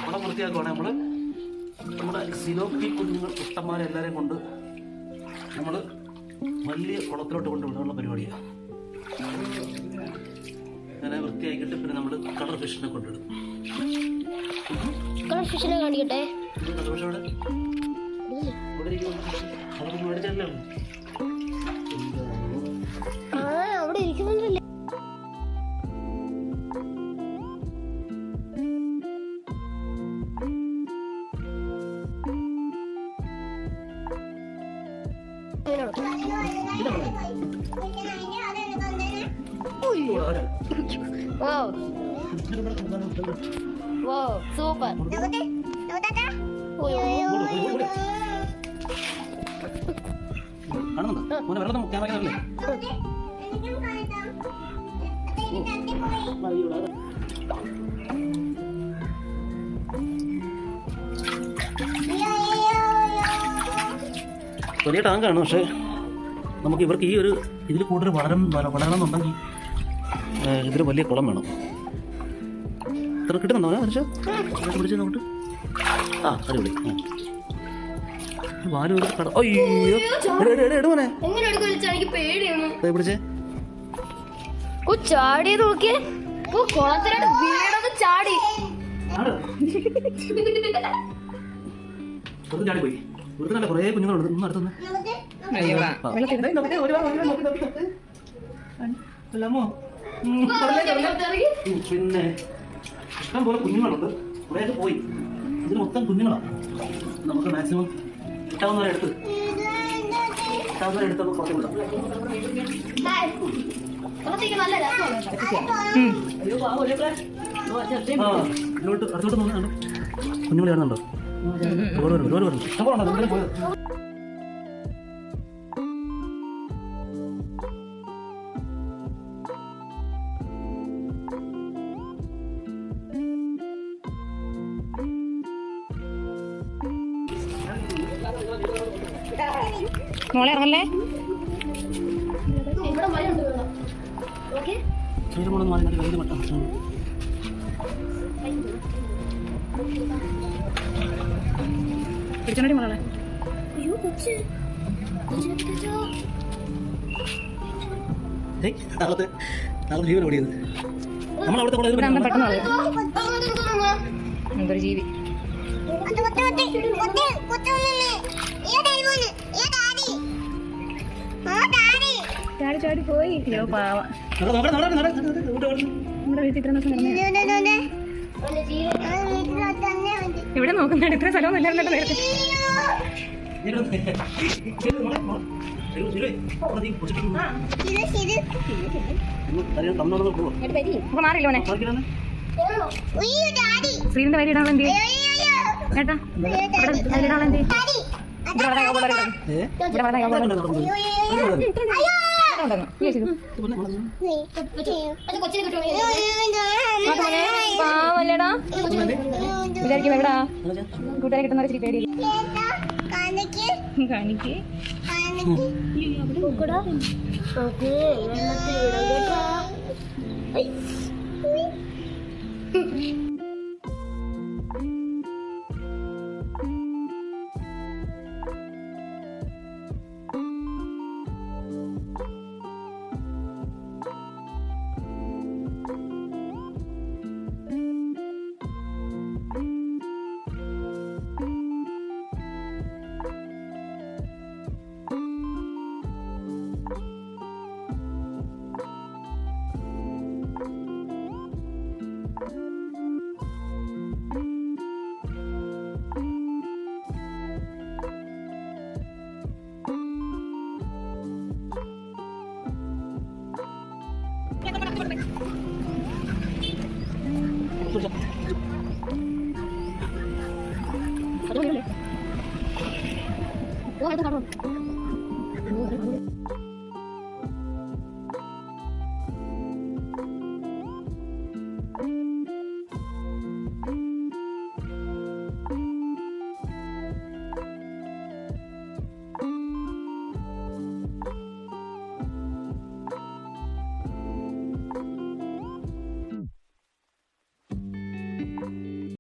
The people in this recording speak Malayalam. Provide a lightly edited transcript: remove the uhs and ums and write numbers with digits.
കുളം വൃത്തിയാക്കുവാണെങ്കിൽ നമ്മൾ നമ്മുടെ സിലോപ്പി കുഞ്ഞുങ്ങൾ കുട്ടന്മാരെ എല്ലാവരെയും കൊണ്ട് നമ്മൾ വലിയ കുളത്തിലോട്ട് കൊണ്ടുവിടാനുള്ള പരിപാടിയാണ്. അങ്ങനെ വൃത്തിയാക്കിയിട്ട് പിന്നെ നമ്മൾ കളർ ഫിഷിനെ കൊണ്ടിടും. കളർ ഫിഷിനെ കാണിക്കട്ടെ. അവിടെ ഇരിക്കുന്നുണ്ടല്ലേ. സൂപ്പർ. വെള്ളം ക്യാമറ വലിയ ടാങ്കാണ്. പക്ഷേ നമുക്ക് ഇവർക്ക് ഈ ഒരു ഇതിൽ കൂടുതൽ വളരണമെന്നുണ്ടെങ്കിൽ ഇതിൽ വലിയ കുളം വേണം. ഇത്ര കിട്ടുന്നുണ്ടോ മനുഷ്യ പിടിച്ച് നോട്ട്? ആ അടിപൊളി. വാല് ഒരു കട. അയ്യോ എടുമോനെ പിടിച്ചേ. ചാടി നോക്കിയേ. ചാടി പോയി. ഇവിടുത്തെ കുറേ കുഞ്ഞുങ്ങളുണ്ട്. ഒന്നും അടുത്തുനിന്ന് പിന്നെ ഇഷ്ടം പോലെ കുഞ്ഞുങ്ങളുണ്ട്. കുറേയൊക്കെ പോയി. ഇതിന് മൊത്തം കുഞ്ഞുങ്ങളാണ്. നമുക്ക് മാക്സിമം കിട്ടാവുന്നവരെ എടുത്ത് കുറച്ച് വിടാം. അടുത്തോട്ട് നോക്കുന്നുണ്ട്. കുഞ്ഞുങ്ങൾ കാണുന്നുണ്ടോ? ഒരുപാട് പറഞ്ഞു. ഇഷ്ടം പോലെ പോയത്. മോളെ ഇറങ്ങല്ലേ. പിടിച്ചോണ്ടി മോളെ. ജീവൻ ഓടിയത് നമ്മളവിടുത്തെ പെട്ടെന്ന് എന്തൊരു ജീവി. ചാടി ചാടി പോയി. അയ്യോ പാവ. നമ്മുടെ വീട്ടിൽ ഇത്ര ദിവസം ഇവിടെ നോക്കുന്നുണ്ട്. ഇത്ര സ്ഥലം നേരത്തെ മാറിയില്ലോനെ. ശ്രീന്റെ വരി ഇടാൻ വേണ്ടി ഏട്ടാ ഇവിടെ ഇടാൻ വേണ്ടി പാവല്ലേടാ. വിചാരിക്കും എവിടാ കൂട്ടുകാരെ കിട്ടുന്ന ഇച്ചിരി പേടി. കാണിക്ക് Oh,